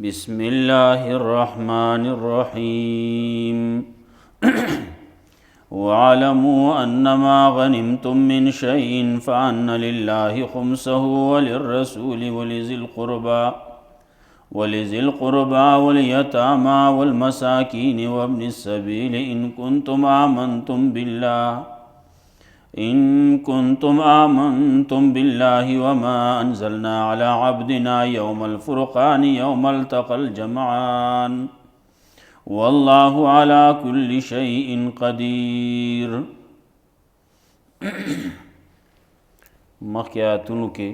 بسم اللہ الرحمن الرحیم وَاعْلَمُوا أَنَّمَا غَنِمْتُم مِّن شَيْءٍ فَأَنَّ لِلَّهِ خُمُسَهُ وَلِلرَّسُولِ وَلِذِي الْقُرْبَى وَالْيَتَامَى وَالْمَسَاكِينِ وَابْنِ السَّبِيلِ إِن كُنتُمْ آمنتم بالله وما أنزلنا على عبدنا يوم الفرقان يوم التقى الجمعان والله على كل شيء قدير. مخیاتونو کے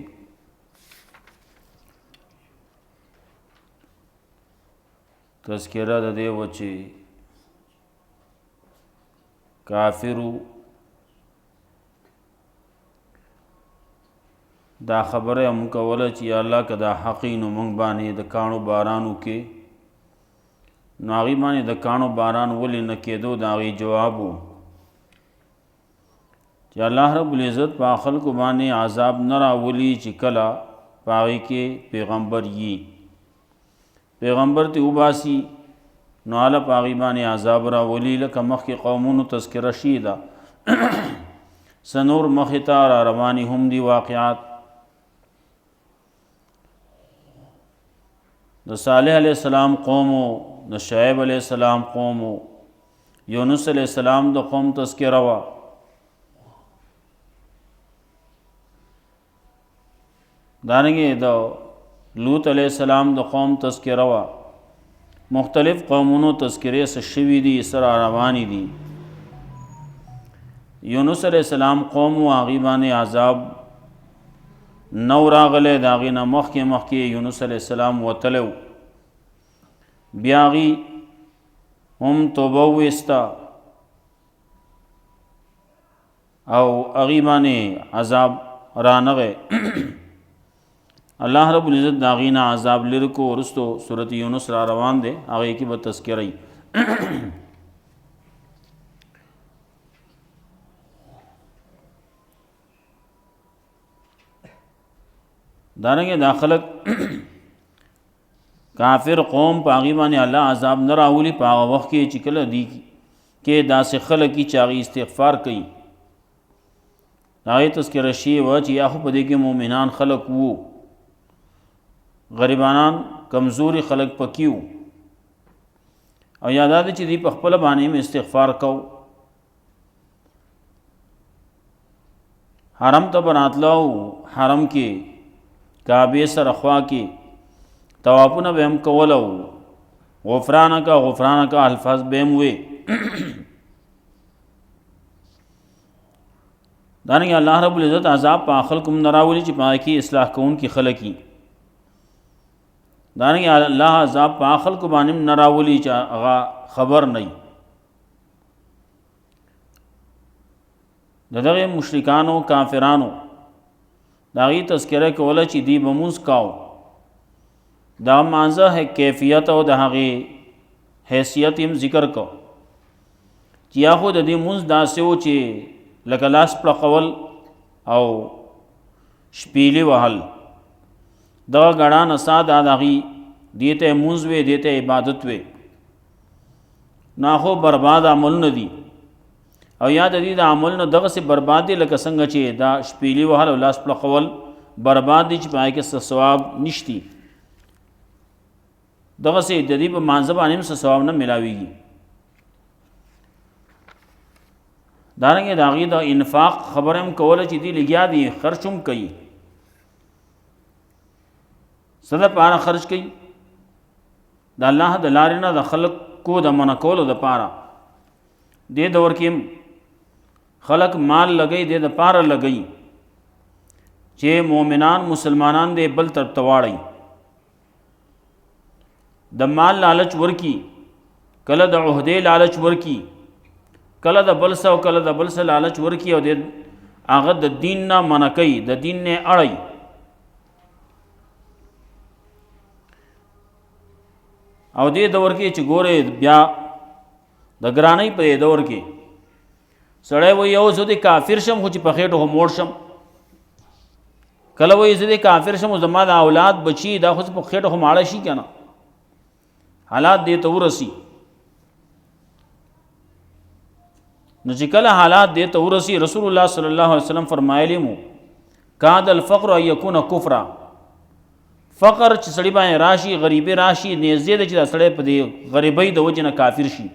تذکرہ د دې وچی کافرو دا خبره هم کوله چې یا الله که دا حقی نو موږ باندې د کاڼو باران وکې، نو هغې باندې د کاڼو باران ولې نه کېدو؟ د هغې جواب و چې الله رب العزت په خلکو باندې عذاب نه راولي چې کله په هغې کې پیغمبر یي، پیغمبر ته وباسي نو هله په هغې باندې عذاب راولي، لکه مخکې قومونو تذکره شوې ده څه نور مخې ته را روانې هم دي واقعات. د صالح علیہ السلام قومو، د شعیب علیہ السلام قومو، یونس علیہ السلام د قوم تذکره وه، دارنګې د لوط علیہ السلام د قوم تذکره وه. مختلف قومونو تذکرې څه شوي دي، څه را روانې دي. یونس علیہ السلام قوم و هغې باندې عذاب نو راغلی، د هغې نه مخکې یونس علیہ السلام وتلی و، بیا هغې هم توبه وویسته او هغې باندې عذاب رانغی. الله رب العزت د هغې نه عذاب لرې کو. وروستو سورۃ یونس را روان دی، هغې کې به تذکره وي. دارنګه دا خلق کافر قوم په هغې باندې الله عذاب نه راولي په هغه وخت کې چې کله دی کې داسې خلک چې هغې استغفار کوي. هغې تذکره شوې وه چې یا خو په دې کې مؤمنان خلک وو، غریبانان کمزوري خلک پکې وو، او یا دا چې دوی په خپله باندې هم استغفار کو. حرم ته به راتلو، حرم کې کعبې سره خوا کې طوافونه به هم کوله، غفرانک غفرانک الفاظ به هم وې. دارنګې الله رب العزت عذاب په خلکو هم نه راولي چې په هغې کې اصلاح کوونکي خلک وي. دارنګې الله عذاب په خلکو باندې هم نه راولي چې هغه خبر نه وي. د دغې مشرکانو کافرانو د هغې تذکره کوله چې دوی به مونځ کاو، دا مانځه کیفیت او د هغې حیثیت هم ذکر کو چې یا خو د دې مونځ داسې و چې لکه لاس پړقول او شپیلې وهل، دغه ګړه نڅا دا د هغې دې ته مونځ وې، دې ته عبادت وې، نه خو برباد عملونه دي. او یا د دې د عمل نه دغسې برباد دي لکه څنګه چې دا شپیلې وهل او لاس پړقول برباد دي چې په هغې کې څه ثواب نشتی، دغسې د دې په مانځه باندې هم څه ثواب نه میلاویږي. دارنګې د هغې د انفاق خبره هم کوله چې دوی لګیا دي، خرچ هم کوي، څه دپاره خرچ کوي؟ د الله د لارې نه د خلکو د منع کولو دپاره. دې دور کې خلق مال لګئی، دې دپاره لګئی چې مؤمنان مسلمانان دې بل طرف ته واړئ، د مال لالچ ورکی، کله د عہدې لالچ ورکی، کله د بل څه او کله د بل څه لالچ ورکی، او دې هغه د دین نه منع کوي، د دین نه اړئ. او دې دور کې چې ګورې بیا د ګرانۍ په دې دور کې سړی وایي یو زه د کافر شم خو چې په خېټو خو موړ شم، کله وایي زه د کافر شم زما د اولاد بچي دا خو په خېټه خو ماړه شي که نه، حالات دې ته ورسی نو چې کله حالات دې ته ورسی رسول الله صلی الله علیه وسلم فرمایلی مو کاد الفقر ان یکون کفرا فقر چې سړی باندې راشي غریبی راشي نږدې ده چې دا سړی په دې غریبۍ د وجې نه کافر شي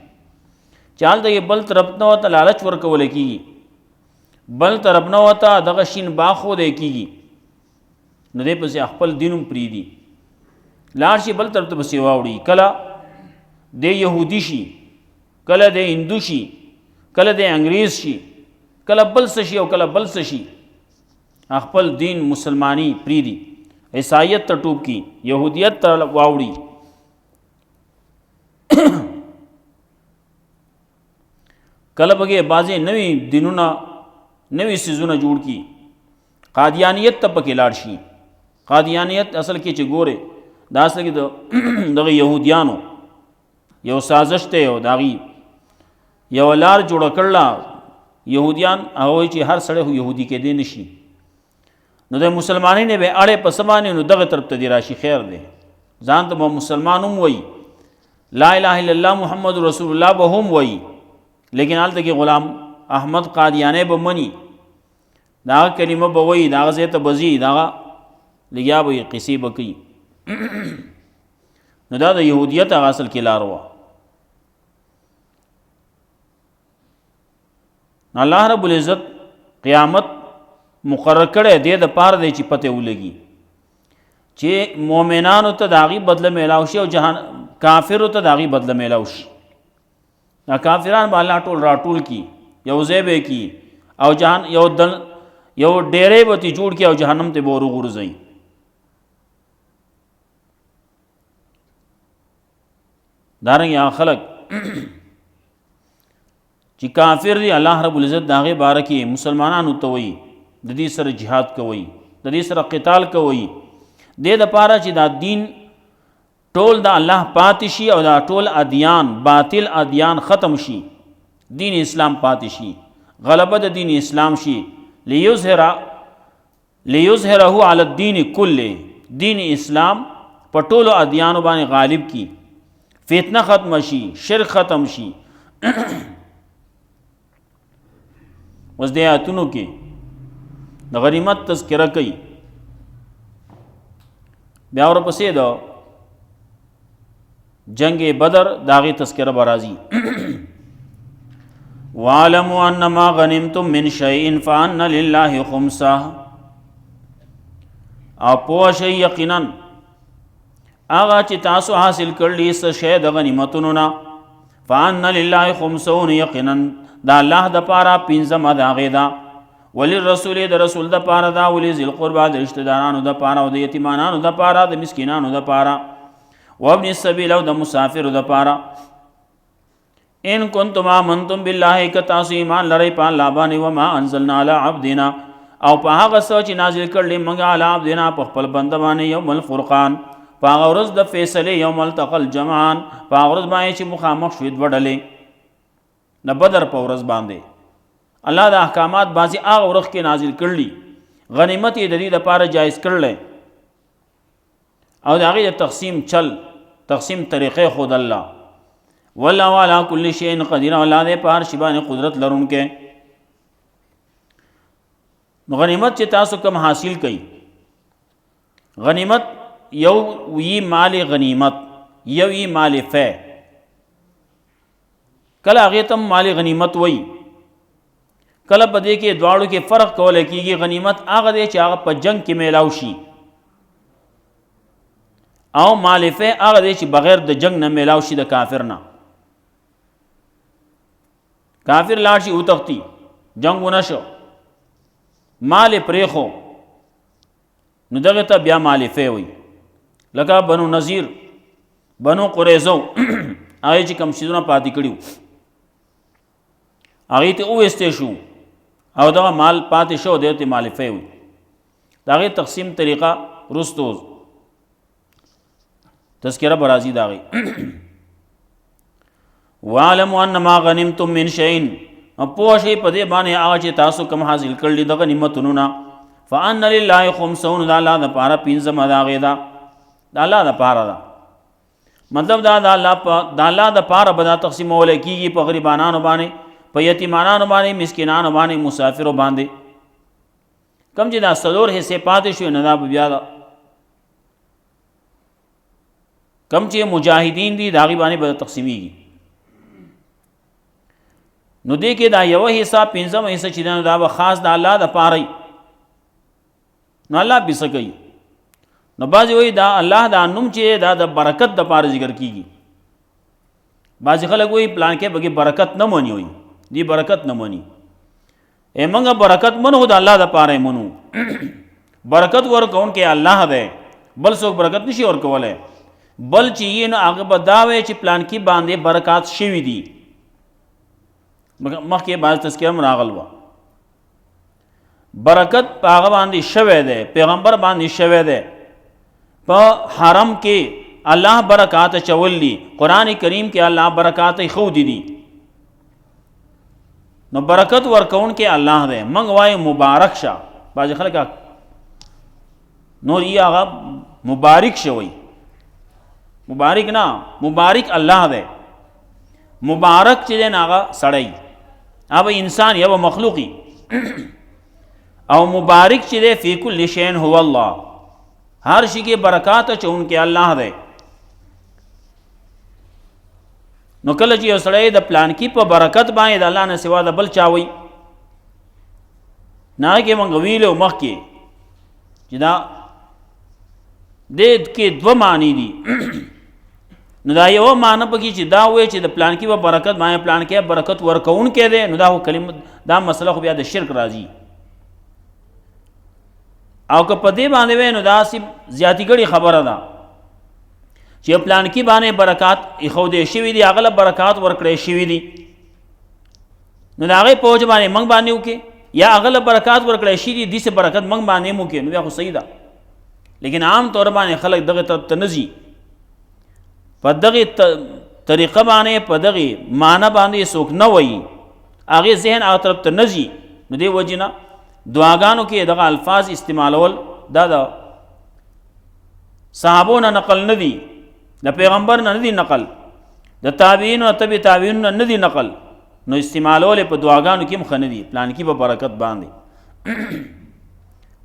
چال د بل طرف نه ورته لالچ ورکول کېږي بل طرف نه ورته دغه شین باغ ښودی کېږي نو دی پسې خپل دین هم پرېږدي لاړ شي بل طرف ته پسې واوړي کله دی یهودي شي کله دی هندو شي کله دی انګریز شي کله بل څه شي او کله بل څه شي خپل دین مسلمانی پرېږدي عیسائیت ته ټوپ کی یهودیت ته واوړي کله بګې بعضې نوي دینونه نوي څیزونه جوړ کی قادیانیت ته پکې لاړ شي قادیانیت اصل کې چې ګوره دا اصل کې دغه یهودیانو یو سازش دی او د هغې یوه لار جوړه کړله یهودیان هغه وایي چې هر سړی خو یهودي کېدی نه شي نو د مسلمانۍ نه به اړې په څه باندې نو دغه طرف ته دې راشي خیر دی ځان ته به مسلمان هم وایي لا اله الا الله محمد رسول الله به هم وایي لیکن هلته کې غلام احمد قادیانی به مني د هغه کلمه به وایي د هغه ځای ته به ځي د هغه لګیا به یې قصې به کوي نو دا د یهودیت هغه اصل کې لار وه الله رب العزت قیامت مقرر کړی دی د پاره دی چې پته ولګي چې مؤمنانو ته د هغې بدله میلاو شي او کافرو ته د هغې بدله میلاو شي دا کافران به الله ټول راټول کی یو ځای به کی او یو ډیری به ترې جوړ کړي او جهنم ته به ور وغورځوي دارنګې هغه خلک چې کافر دي الله رب العزت د هغې باره کې مسلمانانو ته وایي د دې سره جهاد کوئ د دې سره قتال کوئ دې دپاره چې دا دین ټول د الله پاتې شي او دا ټول ادیان باطل ادیان ختم شي دین اسلام پاتې شي غلبه د دین اسلام شي لیظهره علی الدین کله دین اسلام په ټولو ادیانو باندې غالب کی فتنه ختم شي شرک ختم شي اوس دې آیاتونو کې د غنیمت تذکره کوي بیا ورپسې د جنگ بدر داغی تذکرہ برازی وَعَلَمُوا أَنَّمَا غَنِمْتُم مِّن شَيْءٍ فَأَنَّ لِلَّهِ خُمُسَهُ او پوه شئ یقیناً هغه چې تاسو حاصل کړلی څه شی د غنیمتونو نه فَأَنَّ لِلَّهِ خُمُسَهُ یقیناً د الله دپاره پنځمه د هغې ده وللرسول د رسول دپاره ده ولذي القربى د رشتهدارانو دپاره او د یتیمانانو دپاره د مسکینانو دپاره وابن السبیل او د مسافر دپاره ان کنتم آمنتم بالله که تاسو ایمان لرئ په الله باندې وما انزلنا علی عبدنا او په هغه څه چې نازل کړلی موږ علی عبدنا په خپل بنده باندې یوم الفرقان په هغه ورځ د فیصلې یوم التقى الجمعان په هغه ورځ باندې چې مخامخ شوې دوه ډلې د بدر په ورځ باندې الله د احکامات بعضې هغه ورځ کې نازل کړلي غنیمت یې د دې دپاره جایز کړلی او د هغې د تقسیم طریقې خود الله والله علی کل شیء قدیر الله دې په هر شي باندې قدرت لرونکی نو غنیمت چې تاسو کم حاصل کړئ غنیمت یو وی مال غنیمت یو وی مال فی کله هغې ته مال غنیمت وایي کله په دې کې دواړو کې فرق کولی کېږي غنیمت هغه دی چې هغه په جنگ کې میلاو شي او مال فی هغه دی چې بغیر د جنگ نه میلاو شي د کافر نه کافر لاړ شي وتښتي جنگ ونه شو مال پرېښو نو دغه ته بیا مال فی وایي لکه بنو نذیر بنو قریظو هغې چې کوم څیزونه پاتې کړي وو هغې ته وویستی شو او دغه مال پاتې شو دی ته مال فی وایي د هغې تقسیم طریقه وروستو تذکره برازی د هغې وَاعْلَمُوا أَنَّمَا غَنِمْتُم مِّن شَيْءٍ پوه شئ په دې باندې هغه چې تاسو کوم حاصل کړلي د غنیمتونو نه فَأَنَّ لِلَّهِ خُمُسَهُ د الله دپاره پنځمه د هغې ده د الله دپاره ده مطلب دا د الله د پاره به دا تقسیمول کېږي په غریبانانو باندې، په یتیمانانو باندې، مسکینانو باندې، مسافرو باندې. کم چې دا څلور حصے پاتې شوې نه دا به بیا دا کم چې مجاهدین دي د هغې باندې به تقسیمیږي. نو دې کې دا یوه حصہ پنځم حصہ چې دا به خاص د الله د پاره. نو الله به څه کوي؟ نو بعضې وایي دا الله دا نوم چې دا د برکت د پاره ذکر کېږي. بعضې خلک وایي پلان کې بګې برکت نه مني، وایي دی برکت نه مني. موږ برکت منو د الله د پاره منو. برکت ورکوونکی الله دی، بل څوک برکت نشي ورکولی. بل چې یې نو هغه به دا وایي چې پلان کې باندې برکات شوي دي. مخکې بعض تذکیه هم راغل وه، برکت په هغه باندې شوی دی، پیغمبر باندې شوی دی. په حرم کې الله برکات اچول دي، قرآن کریم کې الله برکات ښودي دي. نو برکت ورکوونکی الله دی. موږ وایو مبارک شه، بعضې خلک نور یې هغه مبارک شوی. مبارک نه، مبارک الله دی. مبارک چې دی نه هغه سړی، هغه انسان یا مخلوقی. او مبارک چې دی فی کل شیء هو الله، ہر شی کې برکات اچونکی الله دی. نو کله چې یو سړی د پلان کې په برکت باندې د الله نه سوا د بل چا وایي، نه کې موږ ویلو مخکې چې دا دې کې دوه معنی دي. نو دا یو معنی پکې چې دا وایي چې د پلان کې په برکت باندې پلان کې برکت ورکوونکی دی، نو دا کلمه دا مسله خو بیا د شرک راځي. او که په دې باندې وای نو دا زیاتی ګړي خبره ده چې پلان کې باندې برکات اخودې شوي دي، هغه برکات ورکړې شوي دي. نو د هغې په وجه باندې موږ باندې وکړي، یا هغه برکات ورکړې شوي دي دې سه برکت موږ باندې هم وکړي، نو بیا خو صحیح ده. لیکن عام طور باندې خلک دغه طرف ته نه ځي، په دغې طریقه باندې په دغې معنی باندې څوک نه وایي، هغې ذهن هغه طرف ته نه ځي. نو دې وجې نه دعاګانو کې دغه الفاظ استعمالول دا د صحابو نه نقل نه دي، د پیغمبر نه دی نقل، د تابعین او تبع تابعین نه دی نقل. نو استعمالول په دعاګانو کې مخ نه دي، پلان کې په برکت باندې،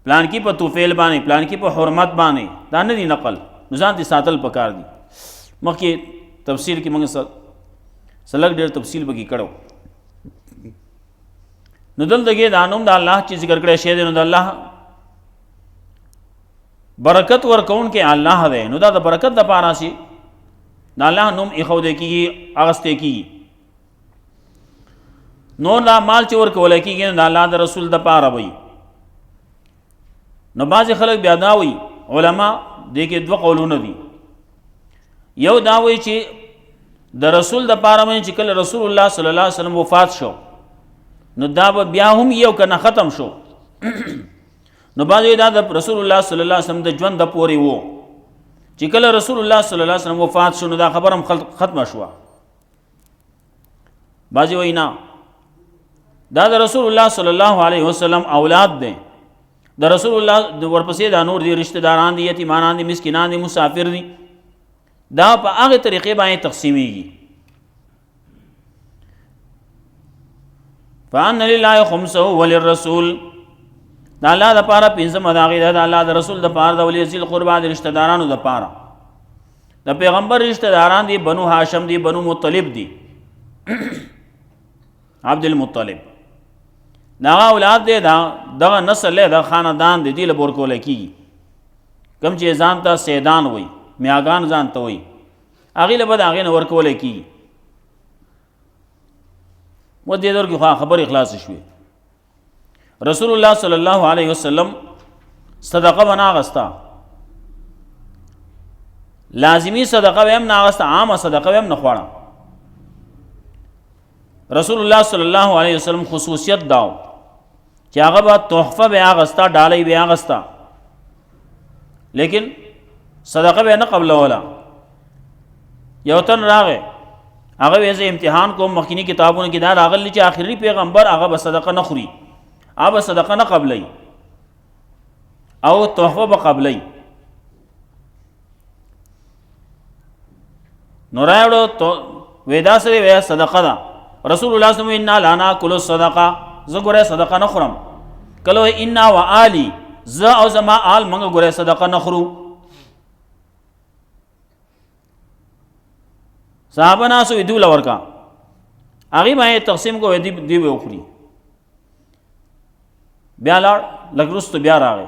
پلان کې په توفیل باندې، پلان کې په حرمت باندې، دا نه دی نقل. نو ځان دې ساتل پکار دي. مخکې تفسیر کې موږ سلګ ډېر تفصیل به کې کړو. نو دلته کې دا نوم د الله چې ذکر کړی شی دی، نو د الله برکت ورکوونکی الله دی. نو دا د برکت دپاره شي د الله نوم ایښودی کېږي، اغوستی کېږي. نور دا مال چې ورکولی کېږي نو د الله د رسول دپاره وي. نو بعضې خلک بیا دا وایي، علما دې کې دوه قولونه دي. یو دا وایي چې د رسول دپاره باندې چې کله رسول الله صلی الله علیه وسلم وفات شو نو دا به بیا هم یو کنه ختم شو. نو بعضې دا د رسول الله صلی الله علیه وسلم د ژوند د پورې و چې کله رسول الله صلی الله علیه وسلم وفات شو نو دا خبر هم ختمه شوه. بعضې وایي نه، دا د رسول الله صلی الله علیه وسلم اولاد دی، د رسول الله ورپسې دا نور دي، رشتہ داران دي، یتیمانان دي، مسکینان دي، مسافر دي. دا په هغې طریقې باندې تقسیمیږي. فان لله خمسه وللرسول، د الله دپاره پنځمه د هغې ده، د الله د رسول دپاره، د ولی ذی القربا د رشتہ دارانو دپاره. د پیغمبر رشتہ داران دي، بنو هاشم دي، بنو مطلب دي، عبد المطلب دغه اولاد دی، دغه نسل دی، دغه خاندان دی، دې له ورکولی کېږي. کوم چې ځان ته سیدان وایي، میاګان ځان ته وایي، هغې له به د هغې نه ورکولی کېږي. و دې دور کې خو خبرې خلاصې شوې. رسول الله صلی الله علیه وسلم صدقه به نه اخسته، لازمي صدقه به هم نه اخسته، عامه صدقه به هم نه خوړه. رسول الله صلی الله علیه وسلم خصوصیت داو چې هغه به تحفه به اخسته، ډالۍ به اخسته، لیکن صدقه به نه قبلوله. یو تن راغی، هغه ویې زه امتحان کوم، مخکینی کتابونو کې دا راغلی چې آخري پیغمبر هغه به صدقه نه خوري، هغه به صدقه نه قبلی او تحفه به قبلی. نو راوړو تو ودا سره ویا صدقه ده. رسول الله صلی الله علیه وسلم ان لا ناکل الصدقه، زه ګوره صدقه نه خورم. کله ان و آلی، زه او زما آل موږ ګوره صدقه نه خورو. صحابه ناسو ویدو لورکا هغه باندې تقسیم کو دی وخوري. بیا لاړ لګرست بیا راغی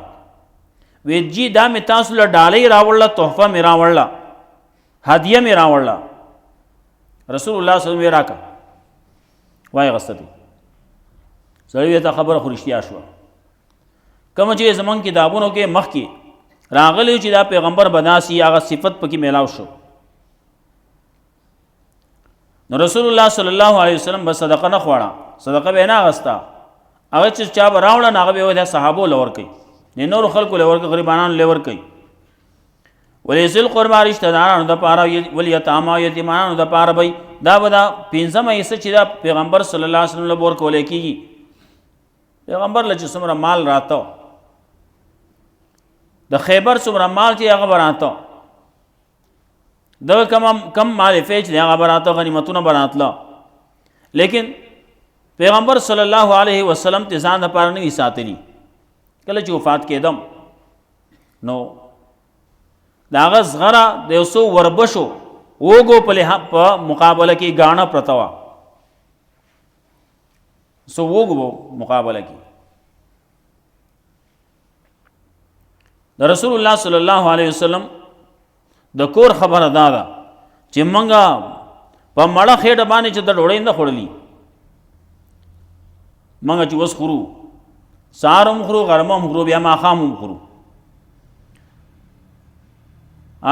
وی جی دا می تاسو له ډالۍ راوړله، تحفه می راوړله، هدیه می راوړله. رسول الله صلی الله علیه وسلم راکا وای غستې سړی ته خبره خو رښتیا شوه. کوم چې زمون کتابونو کې مخ کې راغلی چې دا پیغمبر بداسي هغه صفت پکې میلاو شو. نو رسول الله صلی الله علیه وسلم بس صدقه نه خوړه، صدقه به نه غستا، هغه چې چا براوړه نه هغه به د صحابو لور کوي، نه نور خلکو لور کوي، غریبانو لور کوي. ولذل قربا رشتہ دارانو د پاره ول یتاما یتیمانو د پاره به دا ودا پنځمه حصہ چې دا پیغمبر صلی الله علیه وسلم لور کولې کیږي. پیغمبر لچ څومره مال راته د خیبر څومره مال چې هغه براته دا کم مال فیچ دی هغه براته غنیمتونه براتله، لیکن پیغمبر صلی الله علیه وسلم ته ځان لپاره نه ساتلی. کله چې وفات کېدم نو دا غز غره د یوسو وربشو وګو په مقابله کې غاڼه پرتوا، سو وګو مقابله کې د رسول الله صلی الله علیه وسلم د کور خبره دا ده چې منګه په مړه خېټه باندې چې د ډوړې نه خورلی، منګه چې وس خورو، سارم خورو، غرمم خورو، بیا ماخام خورو.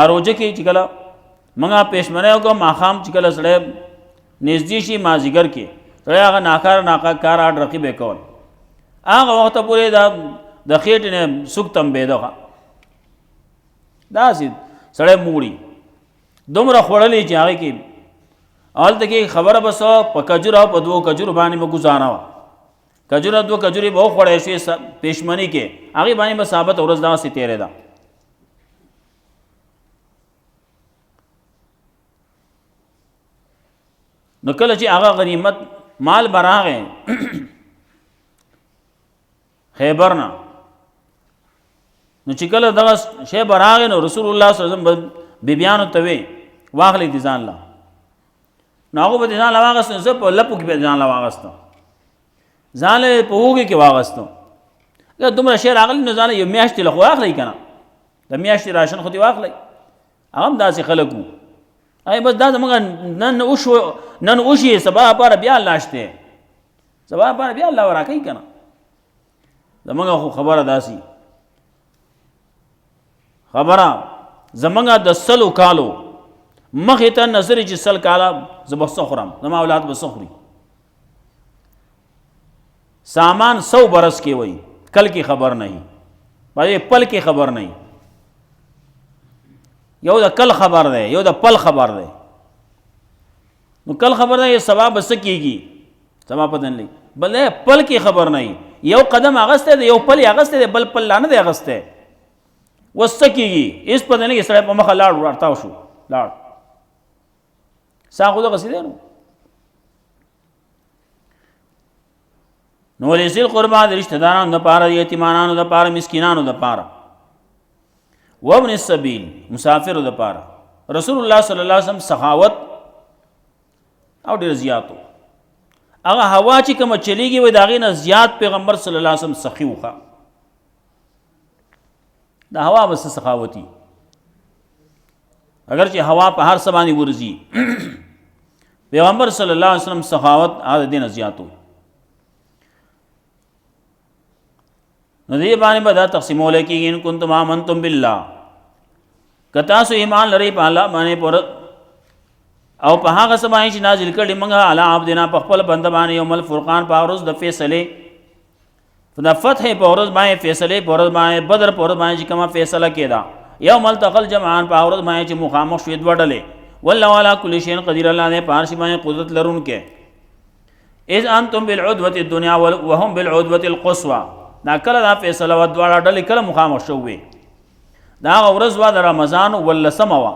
روزه کې چې کله منګه پېشمنه وکړو، ماخام چې کله سړی نږدې شي مازیګر کې سړی هغه ناکار اډ رقیب وکول، هغه وخت پورې د خېټې نه سوکتم بېدغه داسې سړی موړي دومره خوړلې چې هغه کې هلته کې خبره بس په کجورو په دوه کجورو باندې به ګزاره وه. کجوره دوه کجورې به وخوړی شوې پېشمني کې، هغې باندې به ثابت ورځ داسې تېرېده. نو کله چې هغه غنیمت مال به راغی خیبر نه، نو چې کله دغه شی به راغی نو رسول الله صلی الله علیه وسلم بیبیانو ته وی واخلئ دې ځان له، نو هغه به دې ځان له واغېستو، زه په لپو کې به ځان له واغېستم، ځان له په هوږې کې واغېستم. که دومره شی راغلی نو ځان له یو میاشتې له خو واخلئ که نه، د میاشتې راشن خو دې واخلئ. هغه هم داسې خلک وو، ای بس دا زمونږ نن وشي سبا لپاره بیا الله شته، سبا لپاره بیا الله ورا کوي که نه. زمونږ خو خبره داسې خبره زمونږ د سلو کالو مخې ته نظر چې سل کاله زه به څه خورم، زما اولاد به څه خوري. سامان 100 برس کې وای، کل کی خبر نہیں، بھائی پل کی خبر نہیں، یو د کل خبر ده یو د پل خبر ده. نو کل خبر ده سبا بس کیږي سبا پدې نه بل پل کی خبر نه، یو قدم اغسته ده یو پل اغسته ده بل پل نه ده اغسته وس کیږي، اس پدې نه سره په مخ لاړ ورتاو شو لاړ ساغو ده غسیده نو لذل قربا د رشتہ دارانو د پاره، یتیمانانو د پاره، مسکینانو د پاره، وابن السبیل مسافر د پاره. رسول الله صلی الله علیه وسلم سخاوت او ډیر زیاتو، هغه هوا چې کوم چلیږي و داغې نه زیات پیغمبر صلی الله علیه وسلم سخی وخه، د هوا بس سخاوتی، اگر چې هوا په هر څه باندې ورځي پیغمبر صلی الله علیه وسلم سخاوت هغه دین زیاتو. نو دې باندې به دا تقسیمول کېږي ان کنتم آمنتم بالله، که تاسو ایمان لرئ په الله باندې پر او په هغه څه باندې چې نازل کړي موږ علی عبدنا په خپل بنده باندې یوم الفرقان په ورځ د فیصلې، د فتح په ورځ باندې فیصلې، په ورځ باندې بدر په ورځ باندې چې کومه فیصله کېده، یوم التقى الجمعان په ورځ باندې چې مخامخ شوې دوه ډلې، والله علی کل شیء قدیر، الله نه په هر شي باندې قدرت لرونکی. اذ انتم بالعدوة الدنیا وهم بالعدوة القصوى، دا کله دا فیصله و دواړه ډلې کله مخامخ شوې، دا ورځ وا د رمضان ولسمه وه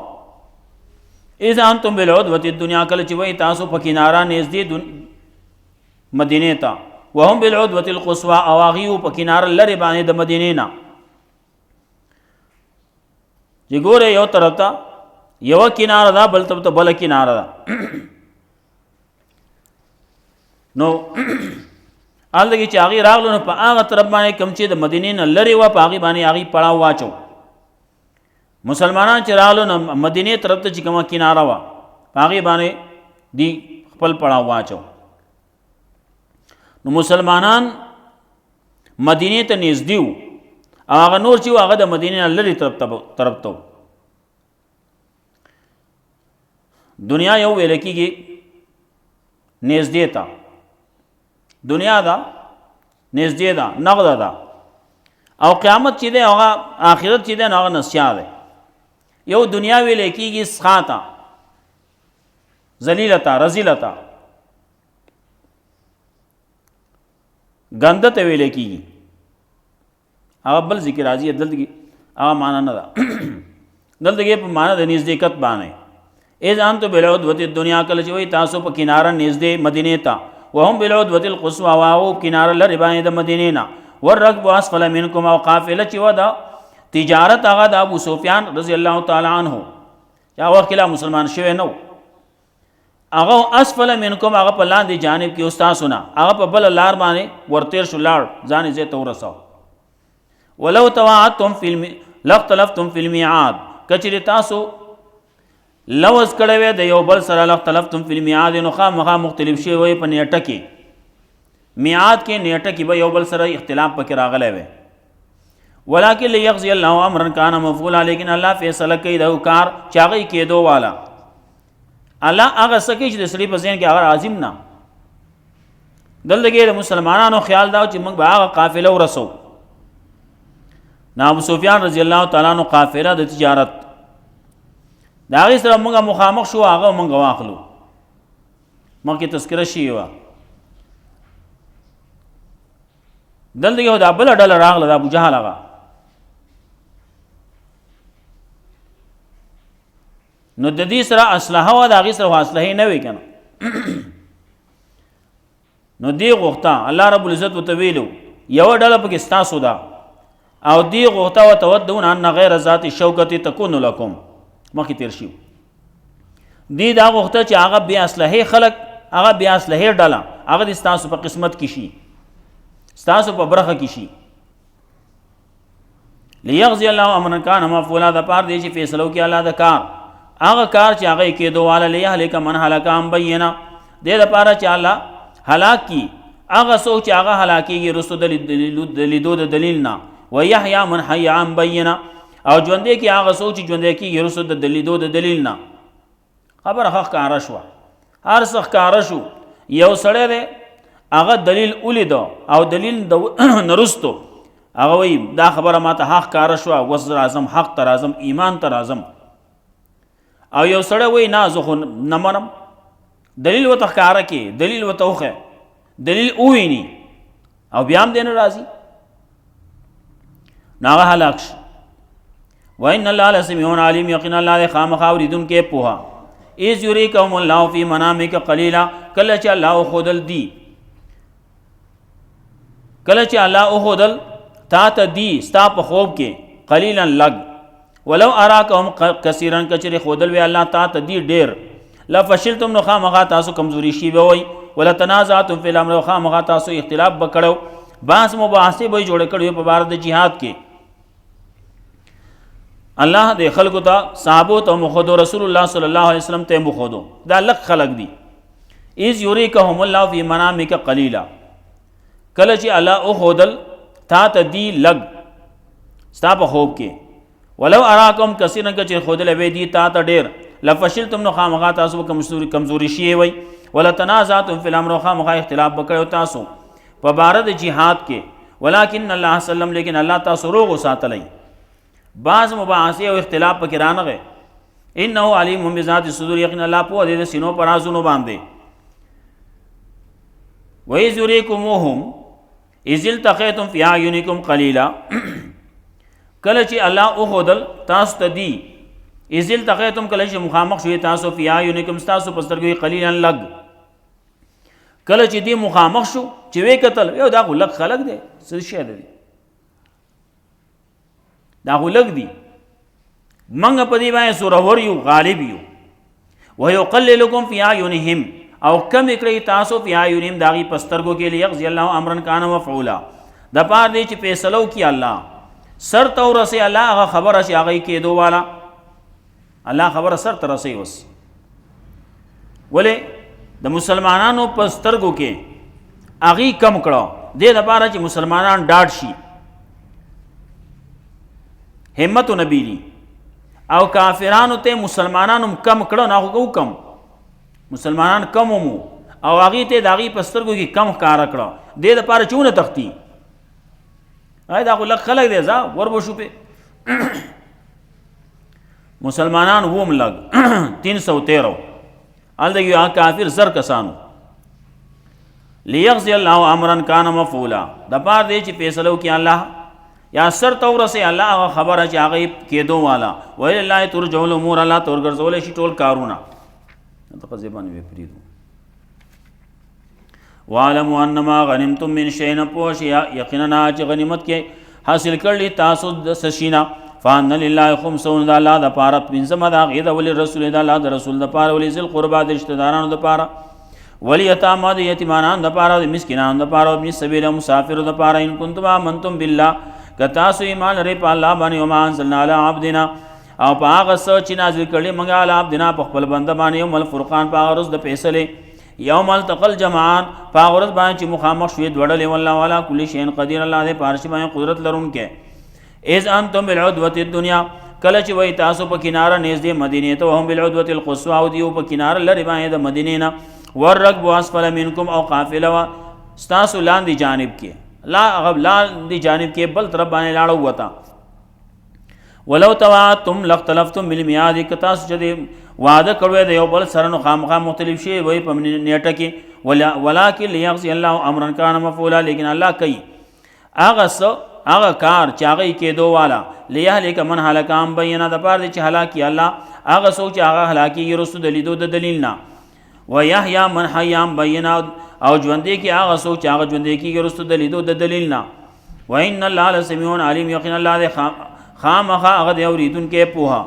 اذا انتم بالعدوة الدنیا، کله چې وای تاسو په کناره نږدې مدینې ته، وهم بالعدوة القصوى، او هغه په کناره لرې باندې د مدینې نه. چې ګوره یو طرف ته یو کناره ده، بل طرف ته بل کناره ده. نو الګي چې هغه راغلو نو په هغه طرف باندې کم چې د مدینې نه لرې و، په هغه باندې هغه پړاو واچو. مسلمانان چې راغلو نو مدینې طرف ته چې کومه کناره و، په هغه باندې دی خپل پړاو واچو. نو مسلمانان مدینې ته نږدې وو، او هغه نور چې هغه د مدینې نه لرې طرف ته. دنیا یو ویل کېږي نږدې ته، دنیا دا نږدې ده، نغده ده، او قیامت چې دی هغه آخرت چې دی هغه نسیا دی. یو دنیا ویل کېږي سخاته، ذلیلته، رذیلته، ګنده ته ویل کېږي. هغه بل ذکر راځي، دلته کې هغه معنا نه ده. دلته کې په معنا د نزدېکت باندې. اذ انتم بالعدوة الدنیا، کله چې وایي تاسو په کناره نږدې مدینې ته، وهم بالعدوة القصوى، او کناره لرې باندې د مدینې نه. والركب اسفل منکم، او قافله چې و ده تجارت هغه د ابو سفیان رضی الله تعالی عنه، یا وخت لا مسلمان شوی نو، هغه اسفل منکم، هغه په لاندې جانب کې استاسو نه، هغه په بل لار باندې ورتیر شو، لاړ ځان یې ته ورساو. ولو تواعدتم لاختلفتم فی الميعاد، کچری تاسو لوز کړه وې د یو بل سره، لاختلفتم فی الميعاد، نو خامخا مختلف شي وي په نیټه کې. میعاد کې نیټه کې به یو بل سره اختلاف پکې راغلی وي. ولکن لیقضی الله امرا کان مفعولا، لیکن الله فیصله کوي د کار چې هغه کېدو والا. الله هغه سکی چې د سړي په ذهن کې هغه عظیم نه. دلته کې د مسلمانانو خیال دا چې موږ به هغه قافله ورسو. ابو سفیان رضی الله تعالی عنہ قافله د تجارت دا هغې سره موږ مخامخ شو، هغه موږ واخلو. مخکې تذکره شوې وه. دلته کې دا بله ډله راغله، د ابو جهل هغه. نو د دې سره اسلحه وه، د هغې سره خو اسلحې نه وې که نه. نو دې غوښته الله رب العزت ورته ویلو یوه ډله پکې ستاسو ده، او دې غوښته وتودون ان غیر ذات شوکة تکون لکم، مخکې تیر شي. دې دا غوښته چې هغه بې اسلحې خلک، هغه بې اسلحې ډله، هغه د ستاسو په قسمت کې شي، ستاسو په برخه کې شي. لیقضی الله امرا کان مفعولا، د پاره دی چې فیصله وکړي الله د کار، هغه کار چې هغه کېدو والا. لیهلک من هلک عن بینه، دې دپاره چې الله هلاک کي هغه څوک چې هغه هلاکېږي رستو د لیدو د دلیل نه. ویحیی من حی عن بینه، او ژوندی کې هغه څوک چې ژوندی کېږي رستو د لیدو د دلیل نه. خبره ښه ښکاره شوه، هر څه ښکاره شو. یو سړی دی هغه دلیل ولیدو، او دلیل نه رستو هغه وایي دا خبره ما ته ښه ښکاره شوه، اوس زه راځم حق ته راځم، ایمان ته راځم. او یو سړی وایي نه زه خو نه منم. دلیل ورته ښکاره کې، دلیل ورته وښیه، دلیل وویني، او بیا هم دی نه راځي، نو هغه هلاک شي. وان الله لسمیع علیم، یقینا الله دی خامخا اورېدونکی پوهه. اذ یریکهم الله فی منامک قلیلا، کله چې الله وښودل دی، کله چې الله وښودل تا ته دی ستا په خوب کې، قلیلا لږ. ولو اراکهم کثیرا، کچرې ښودل وی الله تا ته دی ډېر، لفشلتم، نو خامخا تاسو کمزوري شي به وئ. ولتنازعتم فی الامر، خامخا تاسو اختلاف به کړو، بحث مباحثې به یې جوړې کړې په باره د جهاد کې. الله د خلکو ته صحابو ته مخودو، رسول الله صلی الله علیه وسلم ته مخودو، دا لږ خلق دي. اذ یریکهم الله فی منامک قلیلا، کله چې الله وښودل تا ته دی لږ ستا په خوب کې. ولو اراکم کثیرا، که چې ښودلی وی دی تا ته ډېر، لفشلتم، نو خامخا تاسو به کمزوري شي وئ. ولتنازعتم فی الامر، خامخا اختلاف به کړی تاسو په باره د جهاد کې. ولکن الله سلم، لیکن الله تاسو روغ وساتلی، بعض مباحثې او اختلاف پکې رانغی. انه علیم بذات الصدور، یقینا الله پوه دی د سینو په رازونو باندې. وإذ یریکموهم اذ التقیتم فی اعینکم قلیلا، کله چې الله وښودل تاسو ته دی اذ التقیتم کله چې مخامخ شوي تاسو فی اعینکم ستاسو په سترګو کې قلیلا لږ. کله چې دی مخامخ شو چې وی قتل یو دا غلق خلق دی څه شی دی دا غلق دی منګ په دی باندې سورور یو غالب یو ويقللکم فی اعینهم او کم کړی تاسو فی اعینهم داغي پسترګو کې لیغزی الله امرا کان مفعولا د پاره دی چې فیصلو کی الله سر تو رسي الله هغه خبره شي هغه کېدو والا الله خبره سر ته رسي وس ولې د مسلمانانو پسترګو کې هغه کم کړه د لپاره چې مسلمانان ډاډ شي همت نبی دی او کافرانو ته مسلمانانو کم کړه نه هغه کم مسلمانان کم مو او هغه ته داغي پسترګو کې کم کار کړه د لپاره چونه تختی دا غلق خلق دی ځا وربو شو په مسلمانان ووم لګ 313 الدغه کافر زر کسانو لیغزی الله امرا کان مفعولا د پاره دی چې فیصلو کې الله یا سر تورسه الله هغه خبره چې هغه کېدو والا ویل الله ترجو الامور الله تور ګرځول شي ټول کارونه دغه زبانه وی پریدو وعلموا انما غنمتم من شيء پوش یقینا چې غنیمت کې حاصل کړلی تاسو د سشینا فان لله خمسون د الله د پاره پنځم دا غید ول رسول د الله د رسول د پاره ول ذل قربا د رشتہ دارانو د پاره ول یتامى د یتیمانان د پاره د مسکینانو د پاره ابن سبیل مسافر د پاره ان کنتم امنتم بالله کتاسو ایمان لري په الله باندې او ما انزلنا علی عبدنا او په هغه څه چې نازل کړي موږ علی عبدنا په خپل بنده باندې یوم الفرقان په ورځ د فیصله یوم التقل جمعان په ورځ باندې چې مخامخ شوي دوړلې والله والا کل شی قدیر الله دې پارش باندې قدرت لرونکې اذ انتم بالعدوه الدنيا کله چې وای تاسو په کناره نږدې مدینه ته هم بالعدوه القصوى او دیو په کناره لری باندې د مدینه نه ورغب اسفل منکم او قافله وا تاسو لاندې جانب کې لا غب لاندې جانب کې بل طرف باندې لاړو وتا ولو تواتم لختلفتم بالمیعاد کتاس چې وعده کړو د یو بل سره نو خامخا مختلف شي وای په نیټه کې ولکن لیغزی الله امرا کان مفعولا لیکن الله کوي هغه کار چې هغه کېدو والا لیهلک من هلاک ام بینا د پاره چې هلاکی الله هغه سوچ هغه هلاکی رسول دلیدو د دلیل نه ويحيى من حي ام بینا او ژوندې کې هغه سوچ هغه ژوندې کې رسول دلیدو د دلیل نه وان الله لسميع عليم یقینا الله خامخا هغه دی اوریدونکې پوها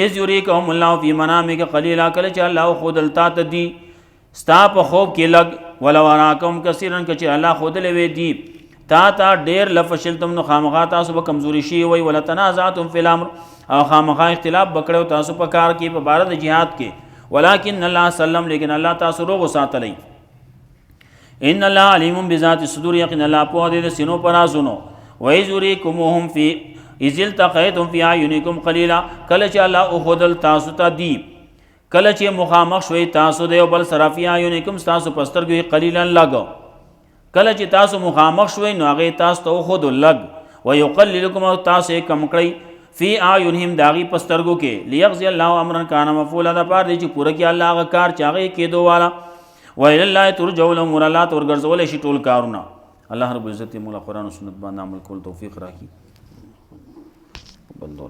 ایز یریکهم الله فی منامک قلیلا کله چې الله خودلتا تدی ستا په خوب کې لګ ولو راکم کثیرن چې الله خودلې وی دی تا ډیر لفشلتم نو خامخا تاسو به کمزوري شي وي ولا تنازعتم فی الامر او خامخا اختلاف بکړو تاسو په کار کې په بار د جهاد کې ولکن الله سلم لیکن الله تاسو روغ ساتلی ان الله علیم بذات الصدور یقین الله په دې سينو پرازونو وایذریکمهم فی اذ التقیتم فی اعینکم قلیلا کله چې الله او خدل تاسو ته دی کله چې مخامخ شوي تاسو د بل صرفی اعینکم تاسو پسترګي قلیلا لګو کله چې تاسو مخامخ شوي نو هغه تاسو ته خود لګ ويقللکم تاسو کم کړی فی اعینهم داغي پسترګو کې لیغزی الله امرا کان مفعولا د پاره چې پوره کې الله هغه کار چاغه کېدو والا وإلى الله ترجع الأمور الله تورګرځول شي ټول کارونه الله رب عزت مولا قرآن او سنت باندې عمل کول توفیق راکړي بندو